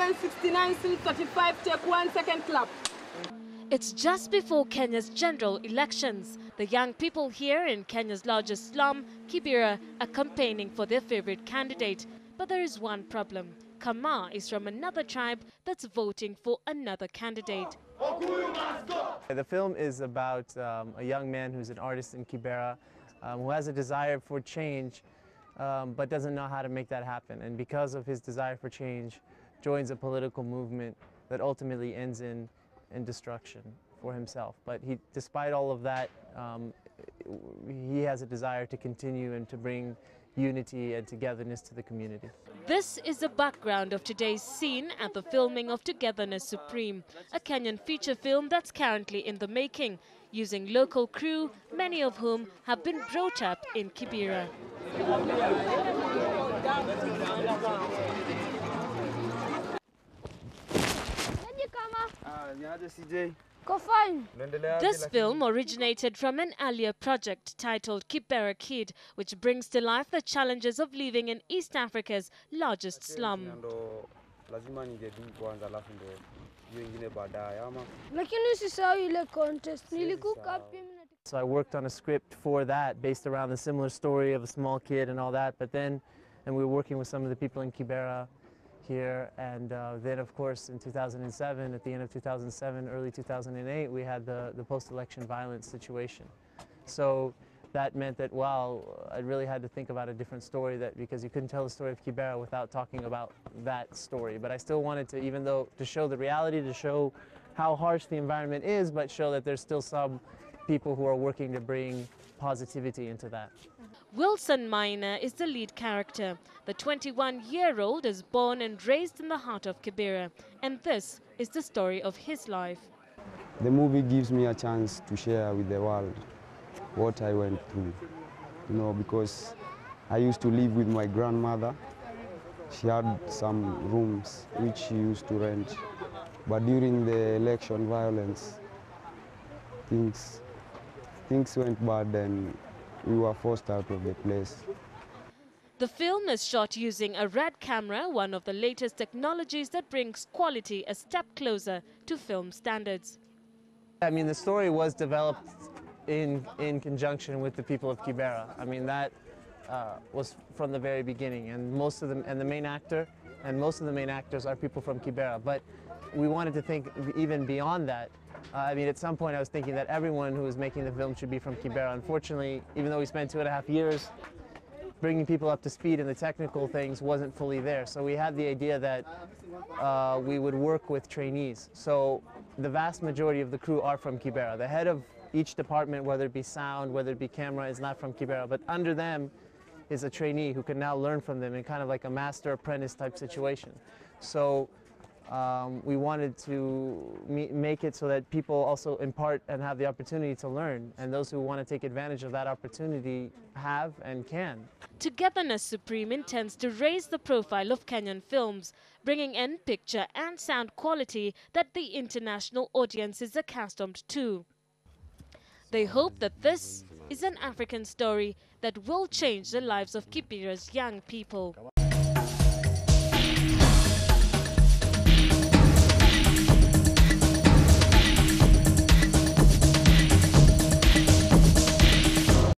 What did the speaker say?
1169 scene 35, take 1 second clap. It's just before Kenya's general elections. The young people here in Kenya's largest slum, Kibera, are campaigning for their favorite candidate. But there is one problem. Kama is from another tribe that's voting for another candidate. The film is about a young man who's an artist in Kibera who has a desire for change but doesn't know how to make that happen. And because of his desire for change, joins a political movement that ultimately ends in destruction for himself. But despite all of that, he has a desire to continue and to bring unity and togetherness to the community. This is the background of today's scene at the filming of Togetherness Supreme, a Kenyan feature film that's currently in the making, using local crew, many of whom have been brought up in Kibera. This film originated from an earlier project titled Kibera Kid, which brings to life the challenges of living in East Africa's largest slum. So I worked on a script for that based around the similar story of a small kid and all that, and we were working with some of the people in Kibera here, and then of course in 2007, at the end of 2007, early 2008, we had the post-election violence situation. So that meant that, wow, I really had to think about a different story, because you couldn't tell the story of Kibera without talking about that story. But I still wanted to, even though, to show the reality, to show how harsh the environment is, but show that there's still some people who are working to bring positivity into that. Wilson Minor is the lead character. The 21-year-old is born and raised in the heart of Kibera, and this is the story of his life. The movie gives me a chance to share with the world what I went through, because I used to live with my grandmother. She had some rooms which she used to rent, but during the election violence, things went bad and we were forced out of the place. The film is shot using a red camera, one of the latest technologies that brings quality a step closer to film standards. I mean, the story was developed in conjunction with the people of Kibera. I mean, that was from the very beginning, and most of the main actors are people from Kibera. But we wanted to think even beyond that. I mean, at some point I was thinking that everyone who was making the film should be from Kibera. Unfortunately, even though we spent 2.5 years bringing people up to speed in the technical things, wasn't fully there. So we had the idea that we would work with trainees. So the vast majority of the crew are from Kibera. The head of each department, whether it be sound, whether it be camera, is not from Kibera. But under them is a trainee who can now learn from them in kind of like a master-apprentice type situation. So we wanted to make it so that people also impart and have the opportunity to learn, and those who want to take advantage of that opportunity have and can. Togetherness Supreme intends to raise the profile of Kenyan films, bringing in picture and sound quality that the international audience is accustomed to. They hope that this is an African story that will change the lives of Kibera's young people.